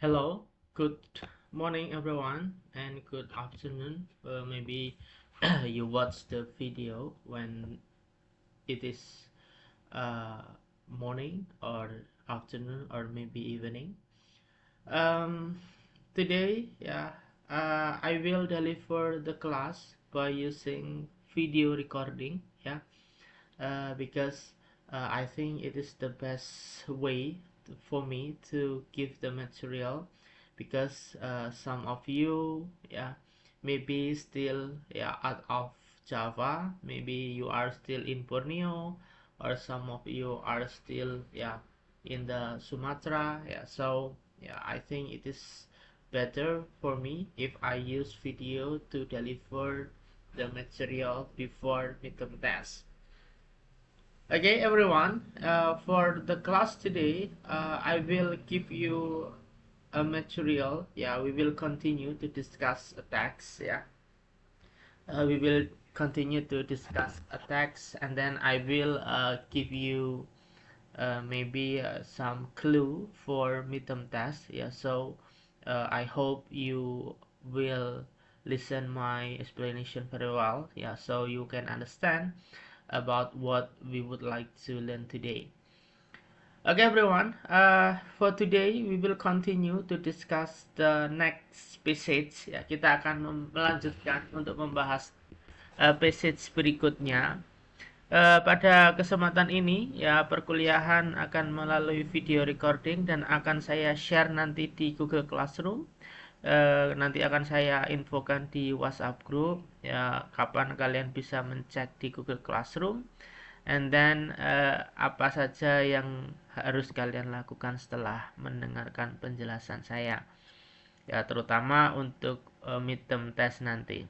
Hello, good morning everyone, and good afternoon. Maybe you watch the video when it is uh, morning or afternoon or maybe evening. Um, Today, I will deliver the class by using video recording. Because I think it is the best way for me to give the material because some of you maybe still out of Java, maybe you are still in Borneo, or some of you are still in the Sumatra. So I think it is better for me if I use video to deliver the material before midterm test. Okay, everyone. For the class today, I will give you a material. We will continue to discuss attacks. We will continue to discuss attacks, and then I will give you maybe some clue for midterm test. So I hope you will listen my explanation very well. So you can understand about what we would like to learn today. Okay, everyone. For today, we will continue to discuss the next passage. Kita akan melanjutkan untuk membahas passage berikutnya. Pada kesempatan ini, perkuliahan akan melalui video recording dan akan saya share nanti di Google Classroom. Nanti akan saya infokan di WhatsApp group. Kapan kalian bisa mencek di Google Classroom. And then apa saja yang harus kalian lakukan setelah mendengarkan penjelasan saya, terutama untuk midterm test nanti.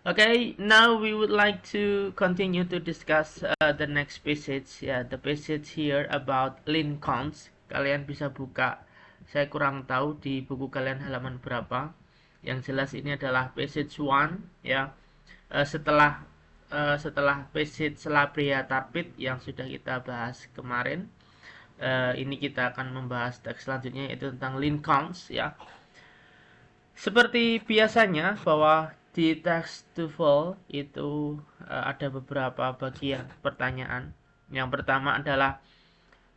Okay, now we would like to continue to discuss the next passage. The passage here about Lincolns. Kalian bisa buka, saya kurang tahu di buku kalian halaman berapa. Yang jelas ini adalah passage 1. Setelah passage Calabria Tarpit yang sudah kita bahas kemarin, ini kita akan membahas teks selanjutnya, yaitu tentang Lincolns. Seperti biasanya bahwa di teks TOEFL itu ada beberapa bagian pertanyaan. Yang pertama adalah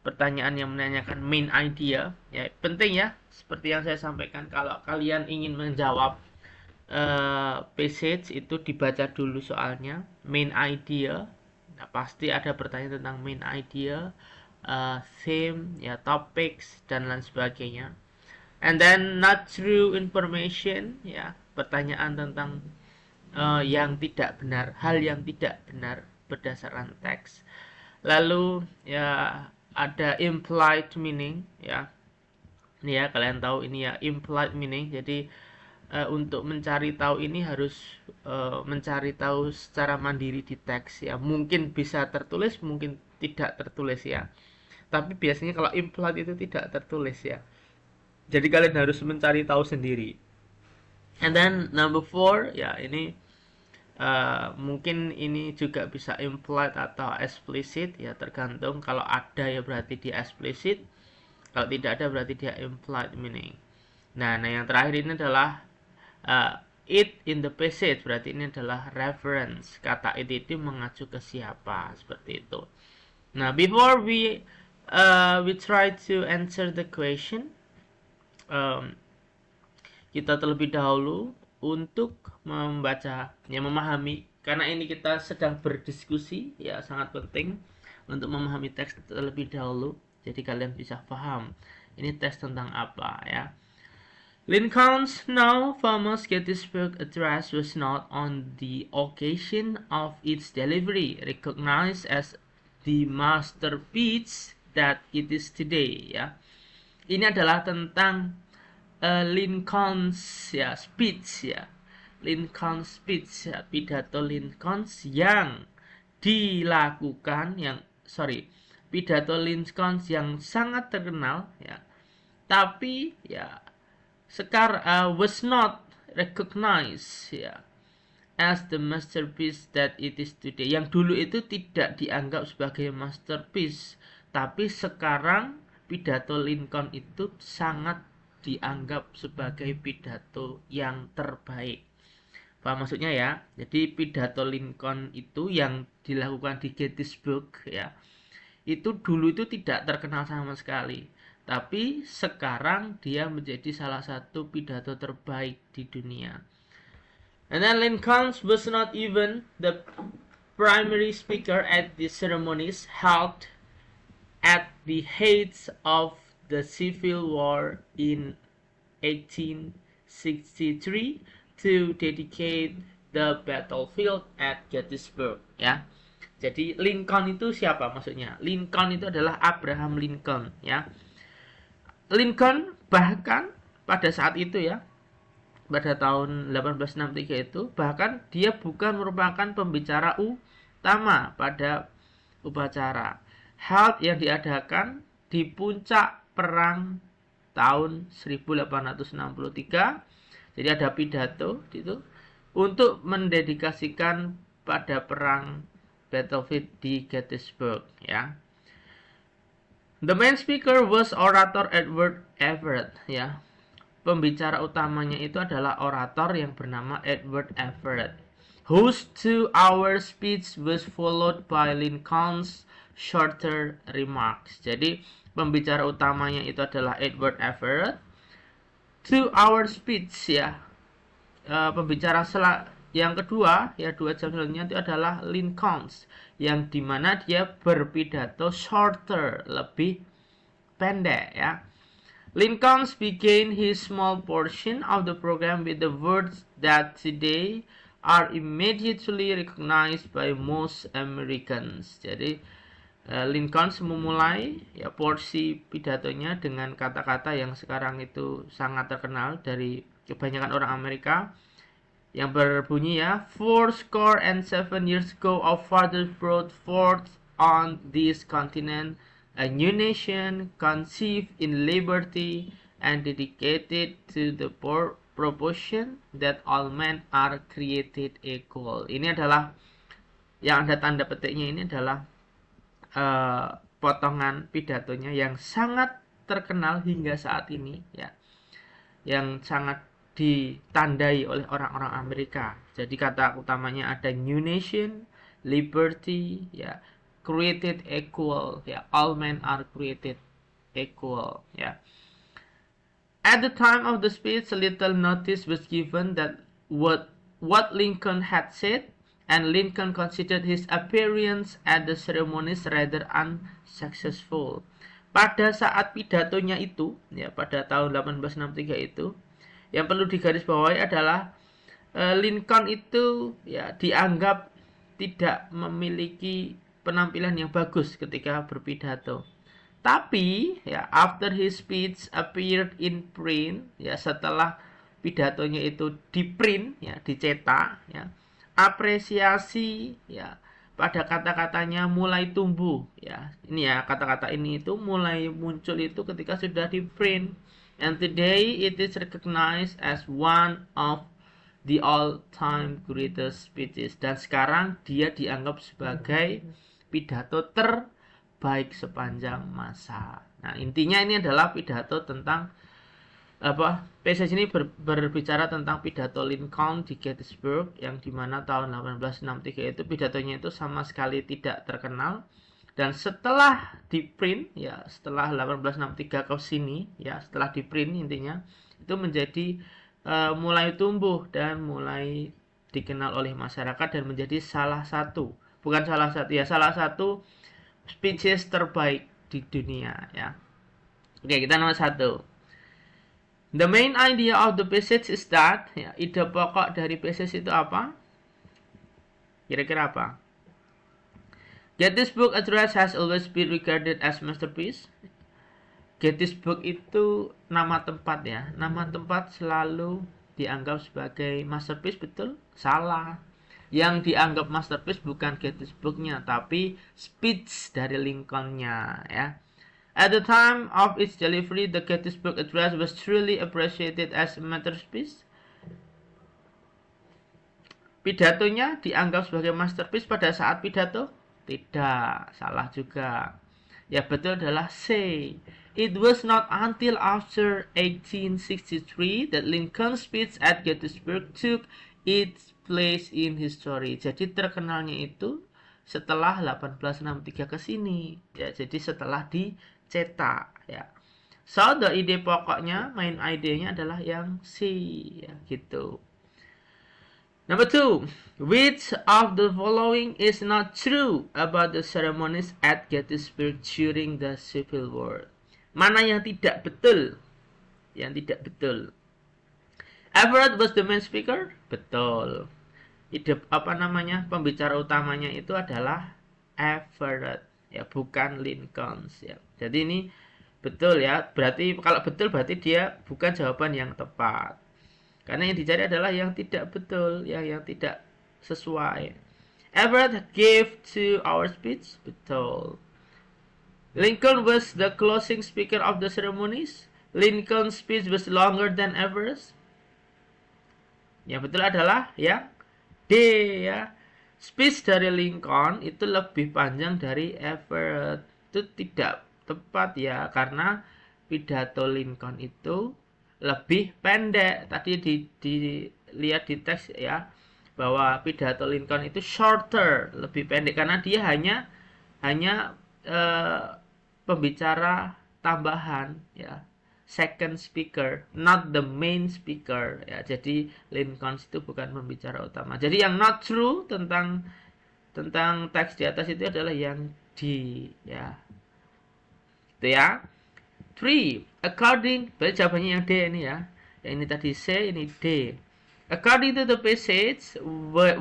pertanyaan yang menanyakan main idea. Penting seperti yang saya sampaikan, kalau kalian ingin menjawab passage itu dibaca dulu soalnya, main idea. Pasti ada pertanyaan tentang main idea, theme, topics dan lain sebagainya. And then not true information, pertanyaan tentang yang tidak benar, hal yang tidak benar berdasarkan teks. Lalu ada implied meaning, ini kalian tahu ini implied meaning. Jadi untuk mencari tahu ini harus mencari tahu secara mandiri di teks. Mungkin bisa tertulis, mungkin tidak tertulis. Tapi biasanya kalau implied itu tidak tertulis. Jadi kalian harus mencari tahu sendiri. And then number 4, ini mungkin ini juga bisa implied atau explicit, tergantung. Kalau ada berarti dia explicit, kalau tidak ada berarti dia implied meaning. Nah yang terakhir ini adalah it in the passage, berarti ini adalah reference. Kata it itu mengacu ke siapa, seperti itu. Nah, before we try to answer the question, kita terlebih dahulu untuk membaca, memahami, karena ini kita sedang berdiskusi, sangat penting untuk memahami teks terlebih dahulu. Jadi kalian bisa paham ini teks tentang apa. Lincoln's now famous Gettysburg Address was not on the occasion of its delivery recognized as the masterpiece that it is today. Ini adalah tentang Lincoln's speech, Lincoln's speech, pidato Lincoln's yang dilakukan, pidato Lincoln's yang sangat terkenal, tapi sekarang was not recognized as the masterpiece that it is today. Yang dulu itu tidak dianggap sebagai masterpiece, tapi sekarang pidato Lincoln itu sangat dianggap sebagai pidato yang terbaik. Paham maksudnya ya? Jadi pidato Lincoln itu yang dilakukan di Gettysburg ya, itu dulu itu tidak terkenal sama sekali. Tapi sekarang dia menjadi salah satu pidato terbaik di dunia. And then Lincoln was not even the primary speaker at the ceremonies held at the height of the Civil War in 1863 to dedicate the battlefield at Gettysburg ya. Jadi Lincoln itu siapa maksudnya? Lincoln itu adalah Abraham Lincoln ya. Lincoln bahkan pada saat itu ya, pada tahun 1863 itu, bahkan dia bukan merupakan pembicara utama pada upacara. Hal yang diadakan di puncak perang tahun 1863. Jadi ada pidato itu untuk mendedikasikan pada perang battlefield di Gettysburg ya. The main speaker was orator Edward Everett ya. Pembicara utamanya itu adalah orator yang bernama Edward Everett, whose 2-hour speech was followed by Lincoln's shorter remarks. Jadi pembicara utamanya itu adalah Edward Everett. 2-hour speech ya. Pembicara yang kedua ya 2 jam selanjutnya itu adalah Lincoln's, yang dimana dia berpidato shorter, lebih pendek ya. Lincoln began his small portion of the program with the words that today are immediately recognized by most Americans. Jadi Lincoln memulai ya porsi pidatonya dengan kata-kata yang sekarang itu sangat terkenal dari kebanyakan orang Amerika, yang berbunyi ya, 7 years ago our fathers brought forth on this continent a new nation conceived in liberty and dedicated to the proportion that all men are created equal. Ini adalah yang ada tanda petiknya, ini adalah potongan pidatonya yang sangat terkenal hingga saat ini ya, yang sangat ditandai oleh orang-orang Amerika. Jadi kata utamanya ada new nation, liberty ya, created equal ya, all men are created equal ya. At the time of the speech, little notice was given that what Lincoln had said, and Lincoln considered his appearance at the ceremonies rather unsuccessful. Pada saat pidatonya itu, ya pada tahun 1863 itu, yang perlu digarisbawahi adalah Lincoln itu ya dianggap tidak memiliki penampilan yang bagus ketika berpidato. Tapi ya after his speech appeared in print, ya setelah pidatonya itu di print ya, dicetak ya, apresiasi ya pada kata-katanya mulai tumbuh ya. Ini ya, kata-kata ini itu mulai muncul itu ketika sudah di print, and today it is recognized as one of the all-time greatest speeches, dan sekarang dia dianggap sebagai pidato terbaik sepanjang masa. Nah, intinya ini adalah pidato tentang PSS ini berbicara tentang pidato Lincoln di Gettysburg, yang dimana tahun 1863 itu pidatonya itu sama sekali tidak terkenal, dan setelah di print ya, setelah 1863 ke sini ya, setelah di print intinya itu menjadi mulai tumbuh dan mulai dikenal oleh masyarakat dan menjadi salah satu salah satu speeches terbaik di dunia ya. Oke, kita nomor 1. The main idea of the passage is that ya, ide pokok dari passage itu apa? Kira-kira apa? Gettysburg Address has always been regarded as masterpiece. Gettysburg itu nama tempat ya. Nama tempat selalu dianggap sebagai masterpiece, betul? Salah. Yang dianggap masterpiece bukan Gettysburg-nya, tapi speech dari Lincoln-nya ya. At the time of its delivery, the Gettysburg Address was truly appreciated as a masterpiece. Pidatonya dianggap sebagai masterpiece pada saat pidato? Tidak, salah juga. Ya betul adalah C. It was not until after 1863 that Lincoln's speech at Gettysburg took its place in history. Jadi terkenalnya itu setelah 1863 ke sini. Ya, jadi setelah dicetak ya. So, the ide pokoknya, main idenya adalah yang C ya, gitu. Number 2, which of the following is not true about the ceremonies at Gettysburg during the Civil War? Mana yang tidak betul? Yang tidak betul. Everett was the main speaker? Betul. Pembicara utamanya itu adalah Everett, ya, bukan Lincoln ya. Jadi ini betul ya. Berarti kalau betul berarti dia bukan jawaban yang tepat. Karena yang dicari adalah yang tidak betul, yang tidak sesuai. Everett gave 2 hour speech? Betul. Lincoln was the closing speaker of the ceremonies? Lincoln's speech was longer than Everett's? Yang betul adalah yang D ya. Speech dari Lincoln itu lebih panjang dari Everett. Itu tidak tepat ya, karena pidato Lincoln itu lebih pendek. Tadi dilihat di teks ya, bahwa pidato Lincoln itu shorter, lebih pendek, karena dia hanya pembicara tambahan ya, second speaker, not the main speaker ya. Jadi Lincoln itu bukan pembicara utama. Jadi yang not true tentang teks di atas itu adalah yang D ya. Itu ya. 3. According, berarti jawabannya yang D ini ya. Yang ini tadi C, ini D. According to the passage,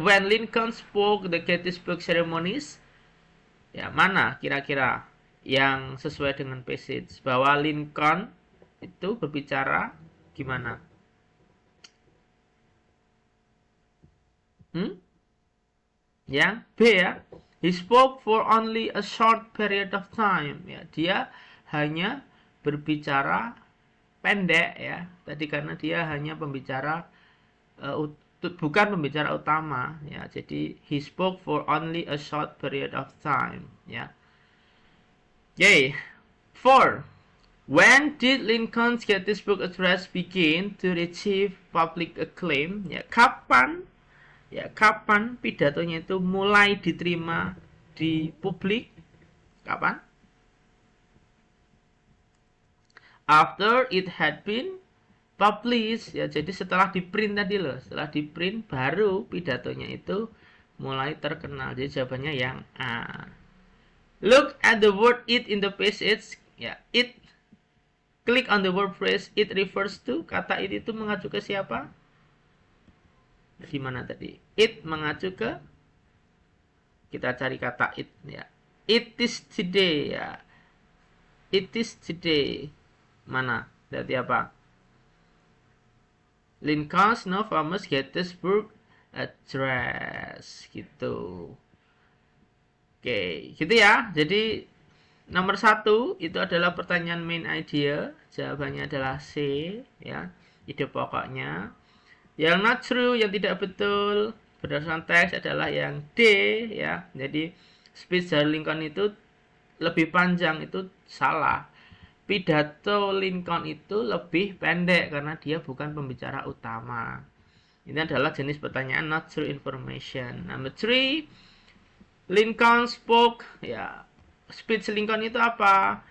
when Lincoln spoke the Gettysburg ceremonies, ya, mana kira-kira yang sesuai dengan passage? Bahwa Lincoln itu berbicara gimana? Yang B ya. He spoke for only a short period of time. Ya, dia hanya berbicara pendek ya. Tadi karena dia hanya pembicara bukan pembicara utama ya. Jadi he spoke for only a short period of time ya. Okay. 4. When did Lincoln's Gettysburg Address begin to receive public acclaim? Ya, kapan pidatonya itu mulai diterima di publik? Kapan? After it had been published ya, jadi setelah di-print tadi loh, setelah di-print baru pidatonya itu mulai terkenal. Jadi jawabannya yang A. Look at the word it in the passage ya. It, klik on the word phrase it refers to. Kata it itu mengacu ke siapa? Di mana tadi? It mengacu ke, kita cari kata it ya. It is today ya. It is today. Mana? Berarti apa? Lincoln's no famous Gettysburg Address gitu. Oke, gitu ya. Jadi nomor 1 itu adalah pertanyaan main idea. Jawabannya adalah C ya. Ide pokoknya. Yang not true, yang tidak betul berdasarkan teks adalah yang D ya. Jadi speech dari Lincoln itu lebih panjang, itu salah. Pidato Lincoln itu lebih pendek karena dia bukan pembicara utama. Ini adalah jenis pertanyaan not true information. Number 3, Lincoln spoke ya. Speech Lincoln itu apa?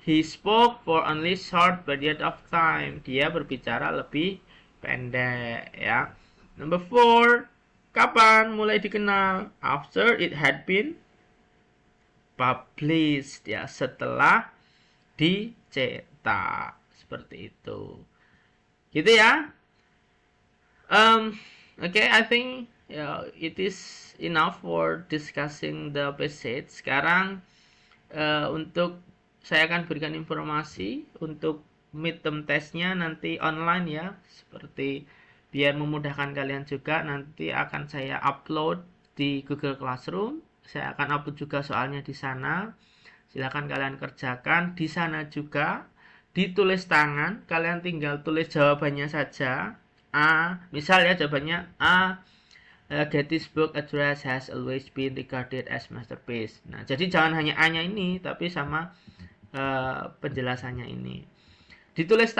He spoke for only short period of time. Dia berbicara lebih pendek ya. Number 4, kapan mulai dikenal? After it had been published ya, setelah dicetak, seperti itu. Gitu ya. Okay, I think it is enough for discussing the passage. Sekarang untuk saya akan berikan informasi untuk midterm testnya nanti online ya, seperti biar memudahkan kalian juga, nanti akan saya upload di Google Classroom. Saya akan upload juga soalnya di sana. Silakan kalian kerjakan di sana juga, ditulis tangan, kalian tinggal tulis jawabannya saja. A, misal ya jawabannya A, Gettysburg Address has always been regarded as masterpiece. Nah, jadi jangan hanya A-nya ini, tapi sama penjelasannya ini. Ditulis